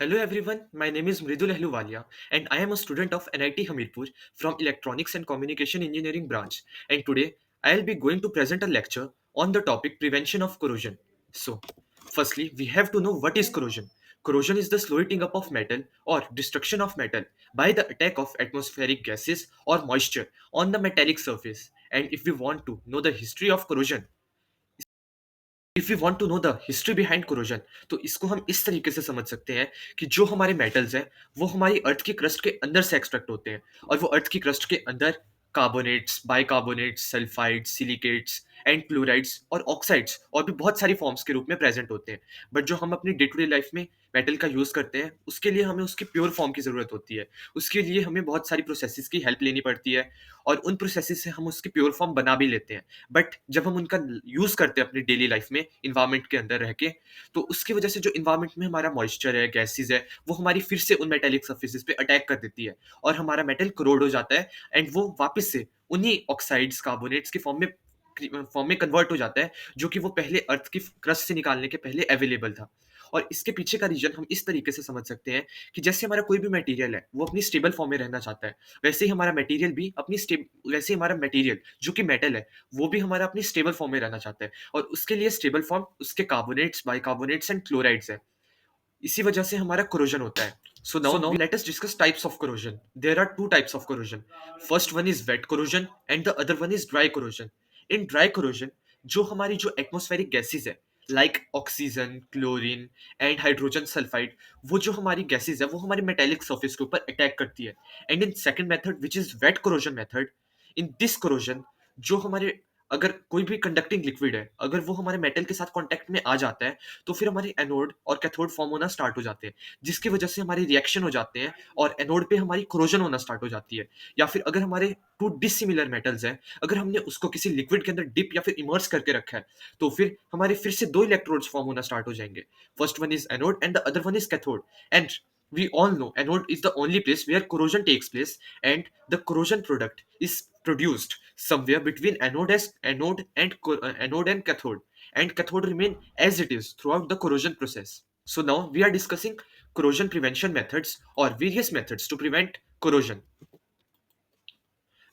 Hello everyone, my name is Mridul Ahluwalia and I am a student of NIT Hamirpur from Electronics and Communication Engineering branch, and today I'll be going to present a lecture on the topic prevention of corrosion. So, firstly, we have to know what is corrosion. Corrosion is the slowing up of metal or destruction of metal by the attack of atmospheric gases or moisture on the metallic surface. And if we want to know the history of corrosion, if you want to know the history behind corrosion, तो इसको हम इस तरीके से समझ सकते हैं कि जो हमारे मेटल्स हैं वो हमारी अर्थ की क्रस्ट के अंदर से एक्सट्रैक्ट होते हैं, और वो अर्थ की क्रस्ट के अंदर carbonates, bicarbonates, sulphides, silicates and chlorides और ऑक्साइड्स और भी बहुत सारी फॉर्म्स के रूप में प्रेजेंट होते हैं। बट जो हम अपनी डे टू डे लाइफ में मेटल का यूज करते हैं उसके लिए हमें उसकी प्योर फॉर्म की जरूरत होती है। उसके लिए हमें बहुत सारी प्रोसेसेस की हेल्प लेनी पड़ती है, और उन प्रोसेसेस से हम उसकी प्योर फॉर्म बना भी लेते हैं। बट जब हम उनका यूज करते हैं अपनी डेली लाइफ में इन्वायरमेंट के अंदर रह के, तो उसकी वजह से जो इन्वायरमेंट में हमारा मॉइस्चर है, गैसेज है, वो हमारी फिर से उन मेटेलिक सर्फेसिस पे अटैक कर देती है, और हमारा मेटल करोड हो जाता है, एंड वो वापस से उन्हीं ऑक्साइड्स, कार्बोनेट्स के फॉर्म में कन्वर्ट हो जाता है, जो कि वो पहले अर्थ की क्रस्ट से निकालने के पहले अवेलेबल था। और इसके पीछे का रीजन हम इस तरीके से समझ सकते हैं कि जैसे हमारा कोई भी मटेरियल है वो अपनी स्टेबल फॉर्म में रहना चाहता है, वैसे ही हमारा मटेरियल भी अपनी स्टेब वैसे ही हमारा मटेरियल जो कि मेटल है वो भी हमारा अपनी स्टेबल फॉर्म में रहना चाहता है, और उसके लिए स्टेबल फॉर्म उसके कार्बोनेट्स, बाइकार्बोनेट्स एंड क्लोराइड्स है। इसी वजह से हमारा कोरोजन होता है। So now let us discuss types of corrosion. There are two types of corrosion. First one is wet corrosion and the other one is dry corrosion. In dry corrosion, जो हमारी जो एटमॉस्फेरिक गैसेज है like oxygen, chlorine and hydrogen sulphide, वो जो हमारी gases है वो हमारी मेटेलिक सरफेस के ऊपर अटैक करती है। And in second method which is wet corrosion method, in this corrosion, जो हमारे अगर कोई भी कंडक्टिंग लिक्विड है अगर वो हमारे मेटल के साथ कांटेक्ट में आ जाता है, तो फिर हमारे एनोड और कैथोड फॉर्म होना स्टार्ट हो जाते हैं, जिसकी वजह से हमारे रिएक्शन हो जाते हैं और एनोड पे हमारी कोरोजन होना स्टार्ट हो जाती है। या फिर अगर हमारे टू डिसिमिलर मेटल्स हैं, अगर हमने उसको किसी लिक्विड के अंदर डिप या फिर इमर्स करके रखा है, तो फिर हमारे फिर से दो इलेक्ट्रोड्स फॉर्म होना स्टार्ट हो जाएंगे। First one is anode and the other one is cathode. And we all know anode is the only place where corrosion takes place, and the corrosion product is produced somewhere between anode and cathode, and cathode remain as it is throughout the corrosion process. So now we are discussing corrosion prevention methods or various methods to prevent corrosion.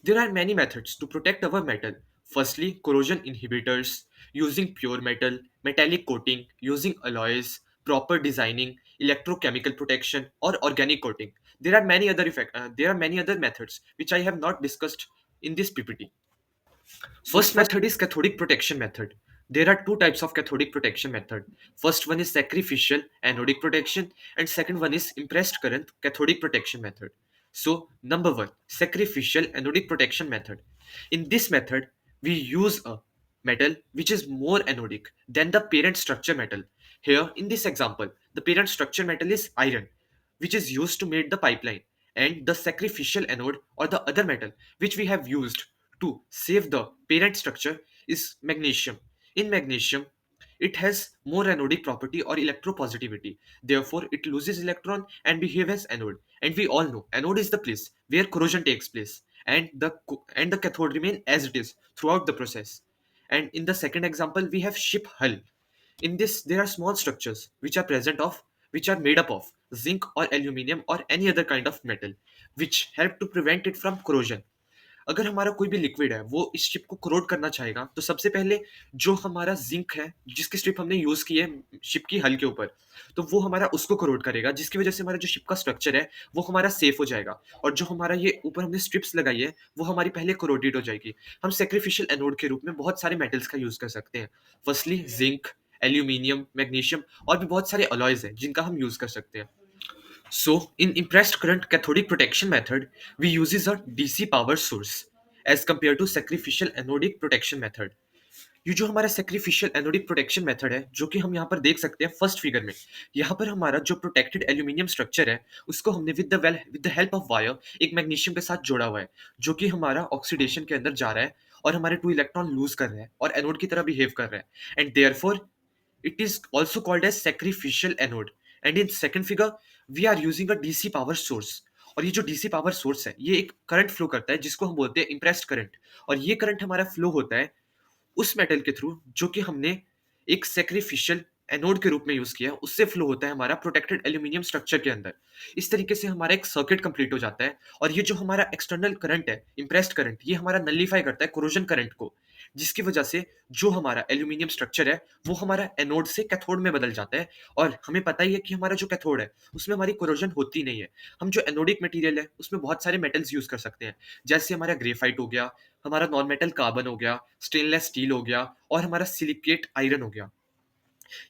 There are many methods to protect our metal. Firstly, corrosion inhibitors, using pure metal, metallic coating, using alloys, proper designing, electrochemical protection, or organic coating. There are many other methods which I have not discussed in this PPT. First method is cathodic protection method. There are two types of cathodic protection method. First one is sacrificial anodic protection, and second one is impressed current cathodic protection method. So number one, sacrificial anodic protection method. In this method, we use a metal which is more anodic than the parent structure metal. Here in this example, the parent structure metal is iron, which is used to make the pipeline, and the sacrificial anode or the other metal which we have used to save the parent structure is magnesium. In magnesium, it has more anodic property or electropositivity. Therefore, it loses electron and behave as anode. And we all know anode is the place where corrosion takes place, and the cathode remain as it is throughout the process. And in the second example, we have ship hull. In this, there are small structures which are made up of zinc or aluminium or any other kind of metal, which help to prevent it from corrosion. अगर हमारा कोई भी liquid है वो इस ship को corrode करना चाहेगा, तो सबसे पहले जो हमारा जिंक है जिसकी स्ट्रिप हमने यूज की है शिप की हल के ऊपर, तो वो हमारा उसको कोरोड करेगा, जिसकी वजह से हमारा जो शिप का स्ट्रक्चर है वो हमारा सेफ हो जाएगा, और जो हमारा ये ऊपर हमने स्ट्रिप्स लगाई है वो हमारी पहले कोरोडेड हो जाएगी। हम सेक्रीफिशियल एनोड के रूप में बहुत सारे मेटल्स का यूज कर सकते हैं। फर्स्टली जिंक, एल्यूमिनियम, मैग्नीशियम और भी बहुत सारे अलॉयज हैं जिनका हम यूज कर सकते हैं। So, in impressed current cathodic protection method, we uses a DC power source as compared to sacrificial anodic protection method. ये जो हमारा sacrificial anodic protection method है, जो कि हम यहाँ पर देख सकते हैं फर्स्ट फिगर में, यहाँ पर हमारा जो प्रोटेक्टेड एल्यूमिनियम स्ट्रक्चर है उसको हमने with the help of wire एक मैग्नीशियम के साथ जोड़ा हुआ है, जो कि हमारा ऑक्सीडेशन के अंदर जा रहा है और हमारे टू इलेक्ट्रॉन लूज कर रहे हैं और एनोड की तरह बिहेव कर रहे हैं, and therefore it is also called as sacrificial anode. And in second figure, we are using a DC power source. और ये जो डीसी पावर सोर्स है ये एक करंट फ्लो करता है जिसको हम बोलते हैं इम्प्रेस्ड करंट, और ये करंट हमारा फ्लो होता है उस मेटल के थ्रू जो कि हमने एक सेक्रीफिशियल एनोड के रूप में यूज़ किया है, उससे फ्लो होता है हमारा प्रोटेक्टेड एल्यूमीनियम स्ट्रक्चर के अंदर। इस तरीके से हमारा एक सर्किट कंप्लीट हो जाता है और ये जो हमारा एक्सटर्नल करंट है, इम्प्रेस्ड करंट, ये हमारा नल्लीफाई करता है कोरोजन करंट को, जिसकी वजह से जो हमारा एल्यूमीनियम स्ट्रक्चर है, वो हमारा एनोड से कैथोड में बदल जाता है। और हमें पता ही है कि हमारा जो कैथोड है, उसमें हमारी कोरोजन होती नहीं है। हम जो एनोडिक मटेरियल है, उसमें बहुत सारे मेटल्स यूज़ कर सकते हैं, जैसे हमारा ग्रेफाइट हो गया, हमारा नॉन मेटल कार्बन हो गया, स्टेनलेस स्टील हो गया और हमारा सिलिकेट आयरन हो गया।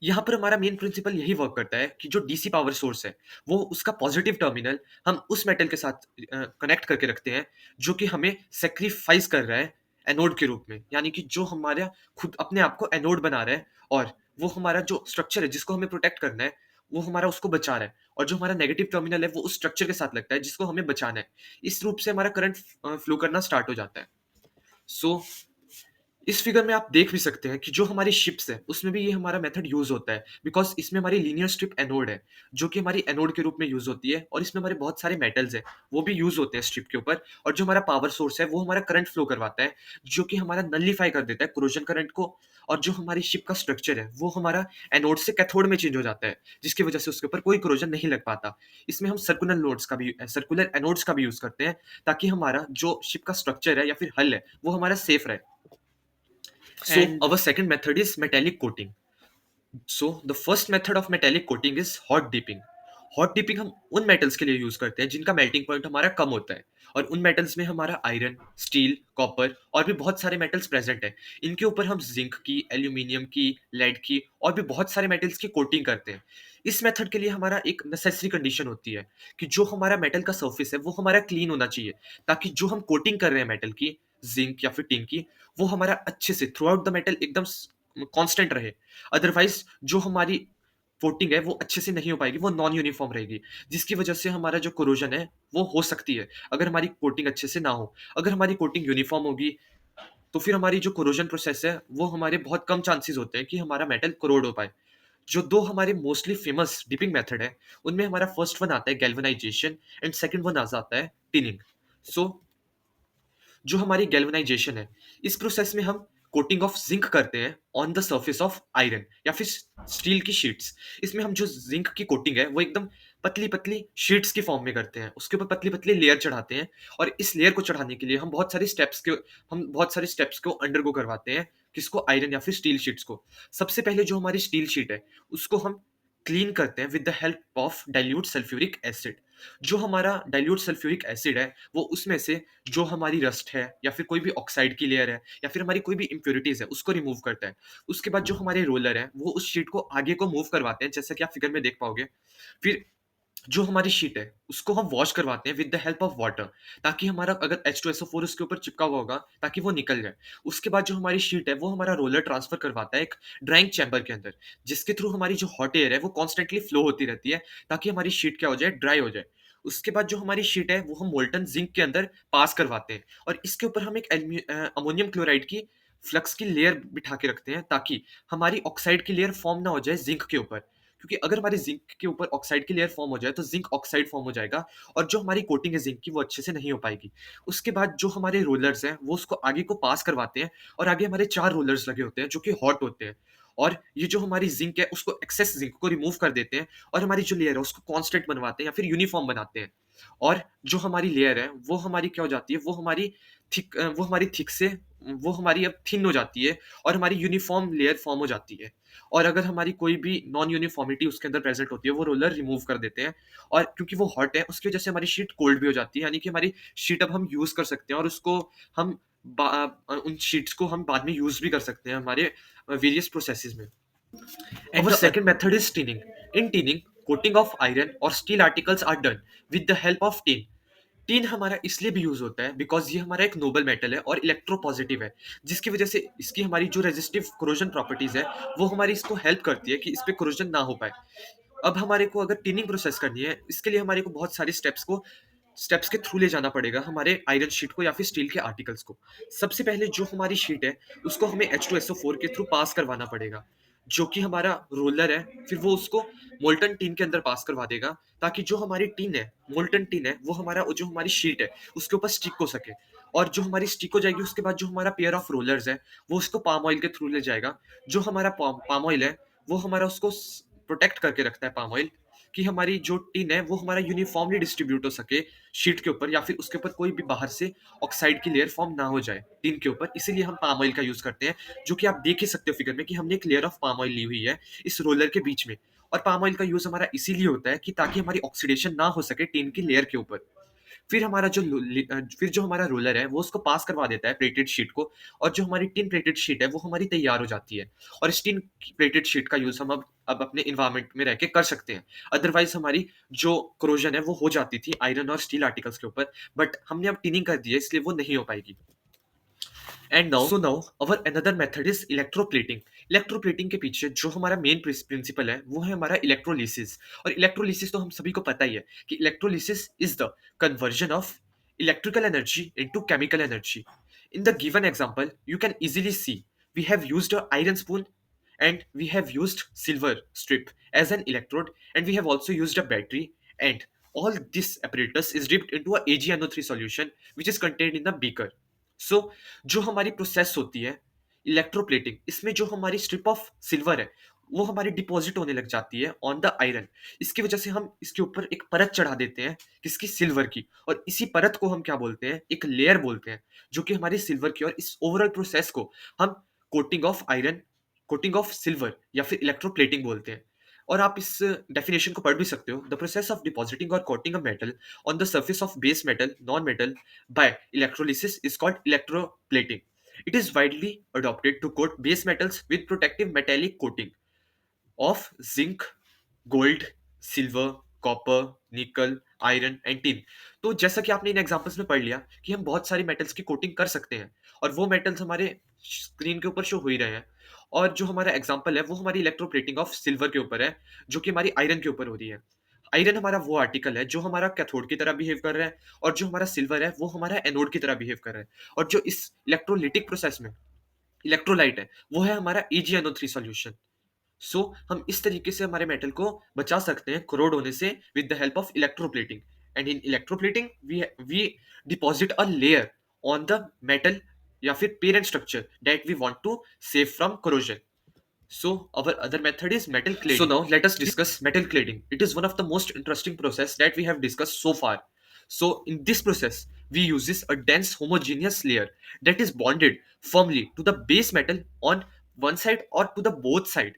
यहाँ पर हमारा मेन प्रिंसिपल यही वर्क करता है कि जो डीसी पावर सोर्स है, वो उसका पॉजिटिव टर्मिनल हम उस मेटल के साथ कनेक्ट करके रखते हैं, जो कि हमें सैक्रिफाइस कर रहा है एनोड के रूप में। यानी कि जो हमारा खुद अपने आप को एनोड बना रहा है और वो हमारा जो स्ट्रक्चर है जिसको हमें प्रोटेक्ट करना है, वो हमारा उसको बचा रहा है और जो हमारा नेगेटिव टर्मिनल है, वो उस स्ट्रक्चर के साथ लगता है जिसको हमें बचाना है। इस रूप से हमारा करंट फ्लो करना स्टार्ट हो जाता है। सो इस फिगर में आप देख भी सकते हैं कि जो हमारी शिप्स है, उसमें भी ये हमारा मेथड यूज़ होता है बिकॉज़ इसमें हमारी लीनियर स्ट्रिप एनोड है, जो कि हमारी एनोड के रूप में यूज़ होती है और इसमें हमारे बहुत सारे मेटल्स हैं, वो भी यूज़ होते हैं स्ट्रिप के ऊपर। और जो हमारा पावर सोर्स है, वो हमारा करंट फ्लो करवाता है, जो कि हमारा नल्लीफाई कर देता है कोरोजन करंट को। और जो हमारी शिप का स्ट्रक्चर है, वो हमारा एनोड से कैथोड में चेंज हो जाता है, जिसकी वजह से उसके ऊपर कोई कोरोजन नहीं लग पाता। इसमें हम सर्कुलर एनोड्स का भी यूज़ करते हैं, ताकि हमारा जो शिप का स्ट्रक्चर है या फिर हल है, वो हमारा सेफ रहे। So And our second method is metallic coating. So the first method of metallic coating is hot dipping. Hot dipping हम उन मेटल्स के लिए यूज करते हैं जिनका मेल्टिंग पॉइंट हमारा कम होता है और उन मेटल्स में हमारा आयरन, स्टील, कॉपर और भी बहुत सारे मेटल्स प्रेजेंट हैं। इनके ऊपर हम जिंक की, एल्यूमिनियम की, लेड की और भी बहुत सारे मेटल्स की कोटिंग करते हैं। इस मेथड के लिए हमारा एक नेसेसरी कंडीशन होती है कि जो हमारा मेटल का सरफेस है वो हमारा क्लीन होना चाहिए, ताकि जो हम कोटिंग कर रहे हैं मेटल की, जिंक या फिर टिन की, वो हमारा अच्छे से थ्रू आउट द मेटल एकदम कांस्टेंट रहे। अदरवाइज जो हमारी कोटिंग है वो अच्छे से नहीं हो पाएगी, वो नॉन यूनिफॉर्म रहेगी, जिसकी वजह से हमारा जो कोरोजन है वो हो सकती है अगर हमारी कोटिंग अच्छे से ना हो। अगर हमारी कोटिंग यूनिफॉर्म होगी, तो फिर हमारी जो कोरोजन प्रोसेस है वो हमारे बहुत कम चांसेस होते हैं कि हमारा मेटल कोरोड हो पाए। जो दो हमारे मोस्टली फेमस डिपिंग मेथड है, उनमें हमारा फर्स्ट वन आता है गैल्वेनाइजेशन एंड सेकंड वन आ जाता है टिनिंग। सो जो हमारी गैल्वेनाइजेशन है, इस प्रोसेस में हम कोटिंग ऑफ जिंक करते हैं on the surface of iron या फिर स्टील की शीट्स। इसमें हम जो जिंक की कोटिंग है वो एकदम पतली पतली शीट्स की फॉर्म में करते हैं, उसके ऊपर पतली पतली लेयर चढ़ाते हैं। और इस लेयर को चढ़ाने के लिए हम बहुत सारे स्टेप्स को अंडरगो करवाते हैं। किसको? आयरन या फिर स्टील शीट्स को। सबसे पहले जो हमारी स्टील शीट है, उसको हम क्लीन करते हैं with the help of dilute sulphuric acid. जो हमारा डाइल्यूट सल्फ्यूरिक एसिड है, वो उसमें से जो हमारी रस्ट है या फिर कोई भी ऑक्साइड की लेयर है या फिर हमारी कोई भी इम्प्योरिटीज है, उसको रिमूव करता है। उसके बाद जो हमारे रोलर है, वो उस शीट को आगे को मूव करवाते हैं, जैसा कि आप फिगर में देख पाओगे। फिर जो हमारी शीट है, उसको हम वॉश करवाते हैं with the help of water, ताकि हमारा अगर H2SO4 उसके ऊपर चिपका हुआ होगा, ताकि वो निकल जाए। उसके बाद जो हमारी शीट है, वो हमारा रोलर ट्रांसफर करवाता है एक ड्राइंग चैम्बर के अंदर, जिसके थ्रू हमारी जो हॉट एयर है, वो कॉन्स्टेंटली फ्लो होती रहती है, ताकि हमारी शीट क्या हो जाए? ड्राई हो जाए। उसके बाद जो हमारी शीट है, वो हम मोल्टन जिंक के अंदर पास करवाते हैं और इसके ऊपर हम एक अमोनियम क्लोराइड की फ्लक्स की लेयर बिठा के रखते हैं, ताकि हमारी ऑक्साइड की लेयर फॉर्म ना हो जाए जिंक के ऊपर। क्योंकि अगर हमारी जिंक के ऊपर ऑक्साइड की लेयर फॉर्म हो जाए, तो जिंक ऑक्साइड फॉर्म हो जाएगा और जो हमारी कोटिंग है जिंक की, वो अच्छे से नहीं हो पाएगी। उसके बाद जो हमारे रोलर्स हैं, वो उसको आगे को पास करवाते हैं और आगे हमारे 4 रोलर्स लगे होते हैं जो कि हॉट होते हैं। और ये जो हमारी जिंक है, उसको एक्सेस जिंक को रिमूव कर देते हैं और हमारी जो लेयर है उसको कांस्टेंट बनवाते हैं या फिर यूनिफॉर्म बनाते हैं। और जो हमारी लेयर है, वो हमारी क्या हो जाती है? वो हमारी थिक से वो हमारी अब थिन हो जाती है और हमारी यूनिफॉर्म लेयर फॉर्म हो जाती है। और अगर हमारी कोई भी नॉन यूनिफॉर्मिटी उसके अंदर प्रेजेंट होती है, वो रोलर रिमूव कर देते हैं। और क्योंकि वो हॉट है, उसकी वजह से हमारी शीट कोल्ड भी हो जाती है, यानी कि हमारी शीट अब हम यूज़ कर सकते हैं और उसको हम उन शीट्स को हम बाद में यूज़ भी कर सकते हैं हमारे वेरियस प्रोसेसेस में। and Our the second method is tinning. In tinning, coating of iron or steel articles are done with the help of tin. Tin हमारा इसलिए भी यूज होता है बिकॉज ये हमारा एक नोबल मेटल है और इलेक्ट्रोपॉजिटिव है, जिसकी वजह से इसकी हमारी जो रेजिस्टिव कोरोजन प्रॉपर्टीज है, वो हमारी इसको हेल्प करती है कि इस पे कोरोजन ना हो पाए। अब हमारे को अगर टिनिंग प्रोसेस करनी है, इसके लिए हमारे को बहुत सारी स्टेप्स के थ्रू ले जाना पड़ेगा हमारे आयरन शीट को या फिर स्टील के आर्टिकल्स को। सबसे पहले जो हमारी शीट है, उसको हमें H2SO4 के थ्रू पास करवाना पड़ेगा, जो कि हमारा रोलर है। फिर वो उसको मोल्टन टीन के अंदर पास करवा देगा, ताकि जो हमारी टीन है, मोल्टन टीन है, वो हमारा जो हमारी शीट है, उसके ऊपर स्टिक हो सके। और जो हमारी स्टिक हो जाएगी, उसके बाद जो हमारा पेयर ऑफ रोलर्स है, वो उसको पाम ऑयल के थ्रू ले जाएगा। जो हमारा पाम ऑयल है, वो हमारा उसको प्रोटेक्ट करके रखता है पाम ऑयल, कि हमारी जो टिन है वो हमारा यूनिफॉर्मली डिस्ट्रीब्यूट हो सके शीट के ऊपर, या फिर उसके ऊपर कोई भी बाहर से ऑक्साइड की लेयर फॉर्म ना हो जाए टिन के ऊपर। इसीलिए हम पाम ऑयल का यूज करते हैं, जो कि आप देख ही सकते हो फिगर में कि हमने एक लेयर ऑफ पाम ऑयल ली हुई है इस रोलर के बीच में। और पाम ऑयल का यूज हमारा इसीलिए होता है कि ताकि हमारी ऑक्सीडेशन ना हो सके टिन की लेयर के ऊपर। फिर जो हमारा रोलर है वो उसको पास करवा देता है प्लेटेड शीट को, और जो हमारी टिन प्लेटेड शीट है वो हमारी तैयार हो जाती है। और इस टिन प्लेटेड शीट का यूज हम अब अपने इन्वायरमेंट में रह के कर सकते हैं। अदरवाइज हमारी जो क्रोजन है वो हो जाती थी आयरन और स्टील आर्टिकल्स के ऊपर, बट हमने अब टिनिंग कर दी है इसलिए वो नहीं हो पाएगी। And now our another method is electroplating. Electroplating के पीछे जो हमारा मेन प्रिंसिपल है वो है हमारा इलेक्ट्रोलिसिस। और इलेक्ट्रोलिसिस तो हम सभी को पता ही है कि electrolysis is the conversion of electrical energy into chemical energy. In the given example, you can easily see we have used a iron spoon and we have used silver strip as an electrode, and we have also used a battery, and all this apparatus is dipped into a AgNO3 solution which is contained in the beaker. सो जो हमारी process होती है electroplating, इसमें जो हमारी strip of silver है वो हमारी डिपॉजिट होने लग जाती है ऑन द आयरन। इसकी वजह से हम इसके ऊपर एक परत चढ़ा देते हैं किसकी, सिल्वर की। और इसी परत को हम क्या बोलते हैं, एक लेयर बोलते हैं, जो कि हमारी सिल्वर की। और इस ओवरऑल प्रोसेस को हम coating of iron, coating of silver या फिर इलेक्ट्रोप्लेटिंग बोलते हैं। और आप इस डेफिनेशन को पढ़ भी सकते हो, द प्रोसेस ऑफ डिपॉजिटिंग और coating a metal on the surface of base metal non metal by electrolysis is called electroplating. It is widely adopted to coat base metals with protective metallic coating of zinc, gold, silver, copper, निकल, iron and tin. तो जैसा कि आपने इन examples में पढ़ लिया कि हम बहुत सारी मेटल्स की कोटिंग कर सकते हैं, और वो मेटल्स हमारे स्क्रीन के ऊपर शो हो ही रहे हैं। और जो हमारा एग्जांपल है वो हमारी इलेक्ट्रोप्लेटिंग ऑफ सिल्वर के ऊपर है, जो कि हमारी आयरन के ऊपर हो रही है। आयरन हमारा वो आर्टिकल है जो हमारा कैथोड की तरह बिहेव कर रहा है, और जो हमारा सिल्वर है वो हमारा एनोड की तरह बिहेव कर रहा है। और जो इस इलेक्ट्रोलिटिक प्रोसेस में इलेक्ट्रोलाइट है वो है हमारा AgNO3 सॉल्यूशन। सो हम इस तरीके से हमारे मेटल को बचा सकते हैं कोरोड होने से with the help of electroplating. And in electroplating we deposit a layer on the metal या फिर parent structure that we want to save from corrosion. So our other method is metal cladding. So now let us discuss metal cladding. It is one of the most interesting process that we have discussed so far. So in this process, we uses a dense homogeneous layer that is bonded firmly to the base metal on one side or to the both side.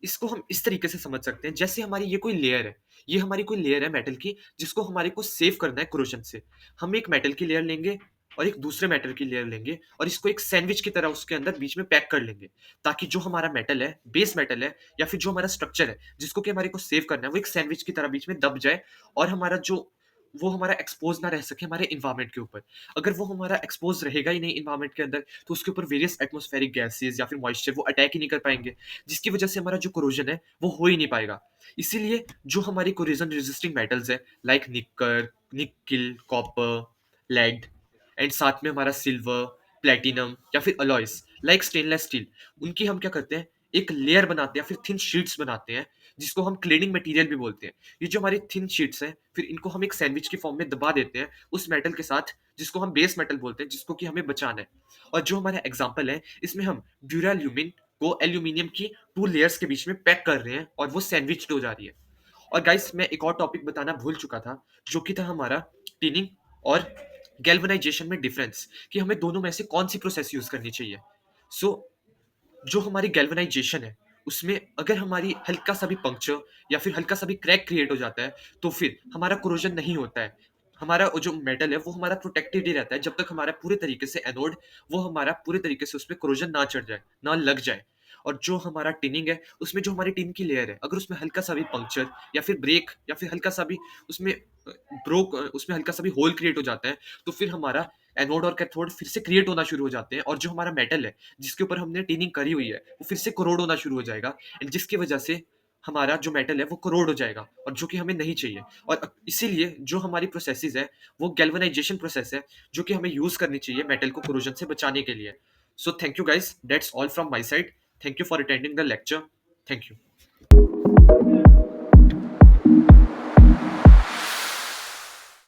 इसको हम इस तरीके से समझ सकते हैं जैसे हमारी ये कोई लेयर है, ये हमारी कोई लेयर है मेटल की, जिसको हमारे को सेव करना है क्रोजन से। हम एक मेटल की लेयर लेंगे और एक दूसरे मेटल की लेयर लेंगे, और इसको एक सैंडविच की तरह उसके अंदर बीच में पैक कर लेंगे, ताकि जो हमारा मेटल है, बेस मेटल है, या फिर जो हमारा स्ट्रक्चर है जिसको कि हमारे को सेव करना है, वो एक सैंडविच की तरह बीच में दब जाए, और हमारा जो वो हमारा एक्सपोज ना रह सके हमारे इन्वायरमेंट के ऊपर। अगर वो हमारा एक्सपोज रहेगा ही नहीं इन्वायरमेंट के अंदर, तो उसके ऊपर वेरियस एटमॉस्फेरिक गैसेस या फिर मॉइस्चर वो अटैक ही नहीं कर पाएंगे, जिसकी वजह से हमारा जो कोरोजन है वो हो ही नहीं पाएगा। इसीलिए जो हमारी कोरोजन रेजिस्टिंग मेटल्स है लाइक निकल, कॉपर, लेड, एंड साथ में हमारा सिल्वर, प्लेटिनम या फिर अलॉयस लाइक स्टेनलेस स्टील, उनकी हम क्या करते हैं, एक लेयर बनाते हैं, फिर थिन शीट्स बनाते हैं, जिसको हम क्लेडिंग मटेरियल भी बोलते हैं। ये जो हमारी थिन शीट्स हैं, फिर इनको हम एक सैंडविच की फॉर्म में दबा देते हैं उस मेटल के साथ, जिसको हम बेस मेटल बोलते हैं, जिसको कि हमें बचाना है। और जो हमारा एग्जांपल है, इसमें हम ड्यूराल्यूमिन को एल्यूमिनियम की 2 लेयर्स के बीच में पैक कर रहे हैं, और वो सैंडविच्ड हो जा रही है। और गाइस मैं एक और टॉपिक बताना भूल चुका था, जो कि था हमारा टिनिंग और गैल्वेनाइजेशन में डिफरेंस, कि हमें दोनों में से कौन सी प्रोसेस यूज करनी चाहिए। सो जो हमारी गैल्वेनाइजेशन है, उसमें अगर हमारी हल्का सा भी पंक्चर या फिर हल्का सा भी क्रैक क्रिएट हो जाता है, तो फिर हमारा कोरोजन नहीं होता है। हमारा जो मेटल है वो हमारा प्रोटेक्टेड ही रहता है जब तक हमारा पूरे तरीके से एनोड, वो हमारा पूरे तरीके से उसमें कोरोजन ना चढ़ जाए, ना लग जाए। और जो हमारा टिनिंग है, उसमें जो हमारी टिन की लेयर है, अगर उसमें हल्का सा भी पंक्चर या फिर ब्रेक या फिर हल्का सा भी उसमें उसमें हल्का सा भी होल क्रिएट हो जाता है, तो फिर हमारा एनोड और कैथोड फिर से क्रिएट होना शुरू हो जाते हैं, और जो हमारा मेटल है जिसके ऊपर हमने टिनिंग करी हुई है वो फिर से कोरोड होना शुरू हो जाएगा, एंड जिसकी वजह से हमारा जो मेटल है वो कोरोड हो जाएगा, और जो कि हमें नहीं चाहिए। और इसीलिए जो हमारी प्रोसेसेस है वो गैल्वेनाइजेशन प्रोसेस है, जो कि हमें यूज करनी चाहिए मेटल को कोरोजन से बचाने के लिए। So thank you guys, that's all from my side. Thank you for attending the lecture. Thank you.